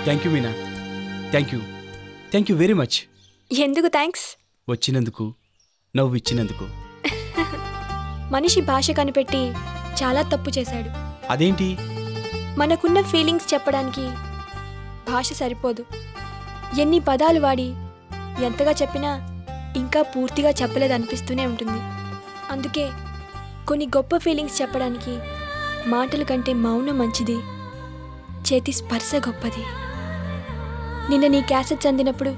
Thank you Meena. Thank you very much. ఎందుకు thanks? వచ్చినందుకు, నవ్వు ఇచ్చినందుకు. మనిషి భాష కనిపెట్టి చాలా తప్పు చేశాడు. అదేంటి? మనకున్న ఫీలింగ్స్ చెప్పడానికి భాష సరిపోదు. ఎన్ని పదాలు వాడి ఎంతగా చెప్పినా ఇంకా పూర్తిగా చెప్పలేదనిపిస్తూనే ఉంటుంది. అందుకే కొన్ని గొప్ప ఫీలింగ్స్ చెప్పడానికి మాటల కంటే మౌనం మంచిది, చేతి స్పర్శ గొప్పది. నిన్న నీ క్యాసెట్స్ అందినప్పుడు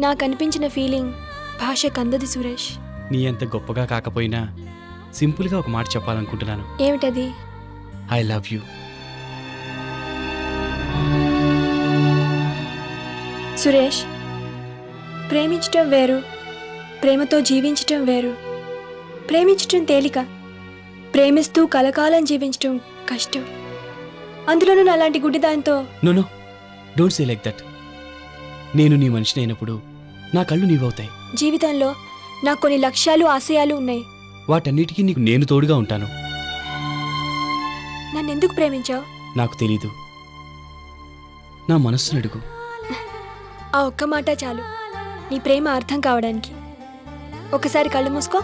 నాకు అనిపించిన ఫీలింగ్ భాషకు అందది సురేష్. నీ అంత గొప్పగా కాకపోయినా సింపుల్గా ఒక మాట చెప్పాలనుకుంటున్నాను. ఏమిటది? I love you. సురేష్, ప్రేమించటం వేరు, ప్రేమతో జీవించటం వేరు. ప్రేమించటం తేలిక, ప్రేమిస్తూ కలకాలం జీవించటం కష్టం. అందులోనూ అలాంటి గుడ్డిదాంతో. No, don't say like that. నేను నీ మనిషిని అయినప్పుడు నా కళ్ళు నీవవుతాయి. జీవితంలో నాకు కొన్ని లక్ష్యాలు, ఆశయాలు ఉన్నాయి. వాటన్నిటికీ నీకు నేను తోడుగా ఉంటాను. నన్నెందుకు ప్రేమించావు? నాకు తెలీదు. నా మనస్సును అడుగు. ఆ ఒక్క మాట చాలు నీ ప్రేమ అర్థం కావడానికి. ఒకసారి కళ్ళు మూసుకో.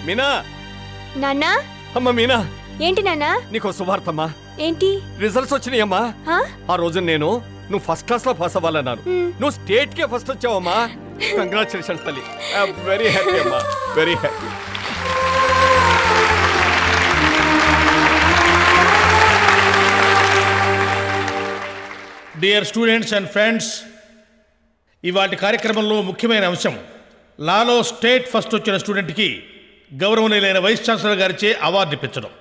మీనా. నాన్నా. అమ్మా మీనా. ఏంటి నాన్నా? నీకో శుభార్తమ్మా. ఏంటి? రిజల్ట్స్ వచ్చినాయమ్మా. ఆ రోజు నువ్వు ఫస్ట్ క్లాస్ లో పాస్ అవ్వాలన్నాను. నువ్వు స్టేట్ కే ఫస్ట్ వచ్చావమ్మా. కంగ్రాచులేషన్స్ తల్లి. వెరీ హ్యాపీ అమ్మా, very happy. Dear students and friends, ఇవాటి కార్యక్రమంలో ముఖ్యమైన అంశం లాలో స్టేట్ ఫస్ట్ వచ్చిన స్టూడెంట్కి గౌరవనీయులైన వైస్ ఛాన్సలర్ గారిచే అవార్డు ఇప్పించడం.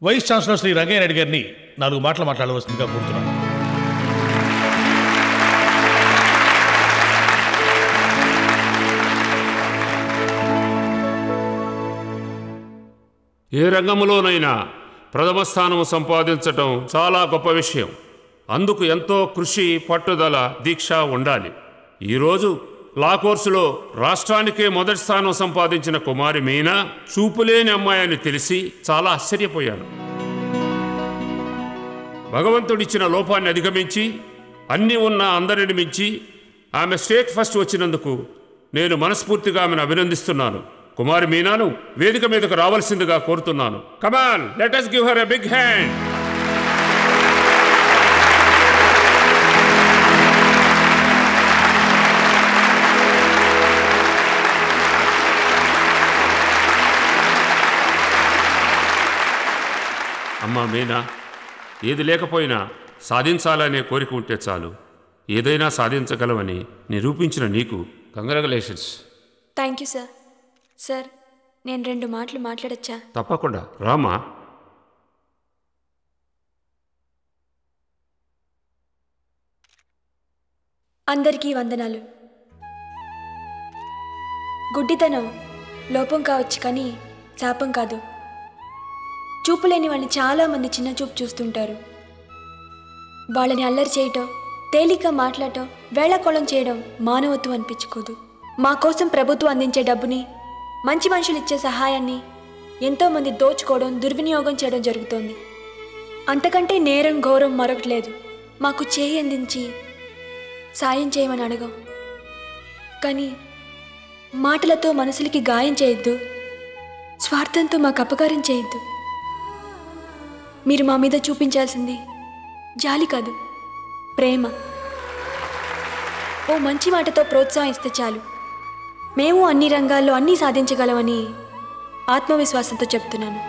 వైస్ ఛాన్సలర్ శ్రీ రంగయ్య నాయుడు గారిని 4 మాటలు మాట్లాడవలసిందిగా కోరుతున్నాను. ఏ రంగంలోనైనా ప్రథమ స్థానం సంపాదించటం చాలా గొప్ప విషయం. అందుకు ఎంతో కృషి, పట్టుదల, దీక్ష ఉండాలి. ఈరోజు లా కోర్సులో రాష్ట్రానికే మొదటి స్థానం సంపాదించిన కుమారి మీనా చూపులేని అమ్మాయి అని తెలిసి చాలా ఆశ్చర్యపోయాను. భగవంతుడిచ్చిన లోపాన్ని అధిగమించి అన్నీ ఉన్న అందరిని మించి ఆమె స్టేట్ ఫస్ట్ వచ్చినందుకు నేను మనస్ఫూర్తిగా ఆమెను అభినందిస్తున్నాను. కుమారి మీనాను వేదిక మీదకు రావాల్సిందిగా కోరుతున్నాను. కమాన్, let us give her a big hand. అమ్మా మీనా, ఏది లేకపోయినా సాధించాలనే కోరిక ఉంటే చాలు, ఏదైనా సాధించగలవని నిరూపించిన నీకు congratulations. Thank you sir. Sir, నేను 2 మాటలు మాట్లాడచ్చా? తప్పకుండా రామా. అందరికీ వందనాలు. గుడ్డితనం లోపం కావచ్చు కానీ శాపం కాదు. చూపులేని వాళ్ళని చాలామంది చిన్న చూపు చూస్తుంటారు. వాళ్ళని అల్లరి చేయటం, తేలిక మాట్లాడటం, వేళాకోళం చేయడం మానవత్వం అనిపించుకోదు. మా కోసం ప్రభుత్వం అందించే డబ్బుని, మంచి మనుషులు ఇచ్చే సహాయాన్ని ఎంతోమంది దోచుకోవడం, దుర్వినియోగం చేయడం జరుగుతోంది. అంతకంటే నేరం ఘోరం మరొకటి లేదు. మాకు చేయి అందించి సాయం చేయమని అడగం, కానీ మాటలతో మనసులకి గాయం చేయొద్దు, స్వార్థంతో మాకు అపకారం చేయొద్దు. మీరు మా మీద చూపించాల్సింది జాలి కాదు, ప్రేమ. ఓ మంచి మాటతో ప్రోత్సాహం ఇస్తే చాలు. మేము అన్ని రంగాల్లో అన్నీ సాధించగలమని ఆత్మవిశ్వాసంతో చెప్తున్నాను.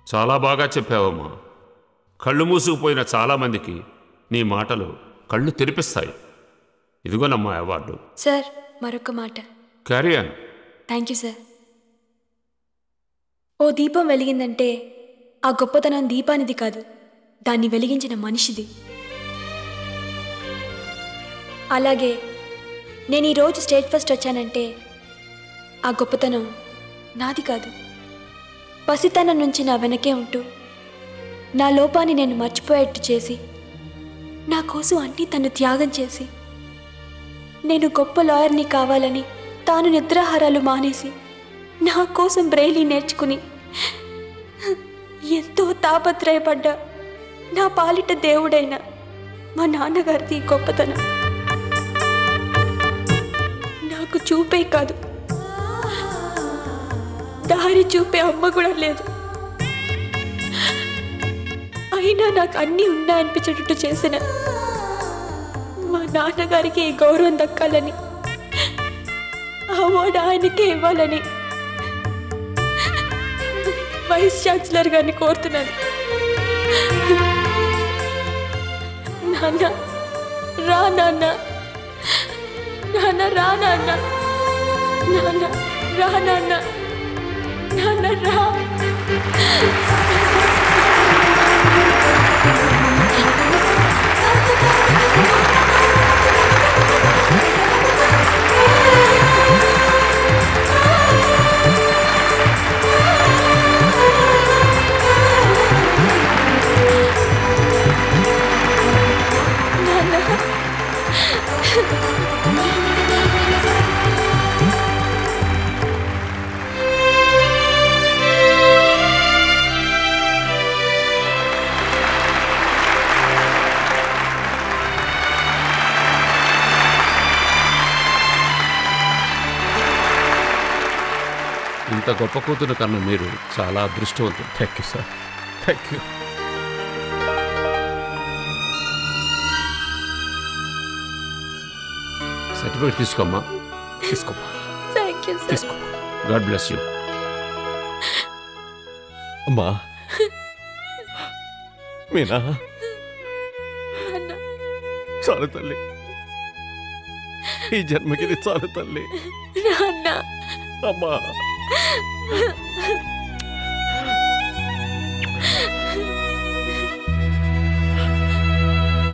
చాలా బాగా చెప్పావమ్మా. కళ్ళు మూసుకుపోయిన చాలామందికి నీ మాటలు కళ్ళు తెరిపిస్తాయి. ఇదిగోనమ్మా అవార్డు. సార్, మరొక మాట. Carry on. Thank you sir. ఓ దీపం వెలిగిందంటే ఆ గొప్పతనం దీపానిది కాదు, దాన్ని వెలిగించిన మనిషిది. అలాగే నేను ఈరోజు స్టేట్ ఫస్ట్ వచ్చానంటే ఆ గొప్పతనం నాది కాదు, పసితనం నుంచి నా వెనకే ఉంటూ నా లోపాన్ని నేను మర్చిపోయేట్టు చేసి నా కోసం అన్నీ తను త్యాగం చేసి నేను గొప్ప లాయర్ని కావాలని తాను నిద్రాహారాలు మానేసి నా కోసం బ్రెయిలీ నేర్చుకుని ఎంతో తాపత్రయపడ్డా నా పాలిట దేవుడైన మా నాన్నగారిది గొప్పతనం. నాకు చూపే కాదు, దారి చూపే అమ్మ కూడా లేదు. అయినా నాకు అన్నీ ఉన్నాయనిపించేటట్టు చేసిన మా నాన్నగారికి ఈ గౌరవం దక్కాలని, అవార్డు ఆయనకే ఇవ్వాలని వైస్ ఛాన్సలర్ గారిని కోరుతున్నాను. నాన్న రా, నాన్న నాన్న రా, నాన్న నాన్న రా, నాన్న నాన్న రా. ఇంత గొప్ప కూతురు కన్నా మీరు చాలా అదృష్టవంతులు. Thank you sir, thank you. Certificate తీసుకోమ్మా. తీసుకోమ్మా, థ్యాంక్ యూ సార్. తీసుకో. God bless you. అమ్మా మీనా, చాలు తల్లి, ఈ జన్మకి ఇది చాలు తల్లి. నాన్న అమ్మా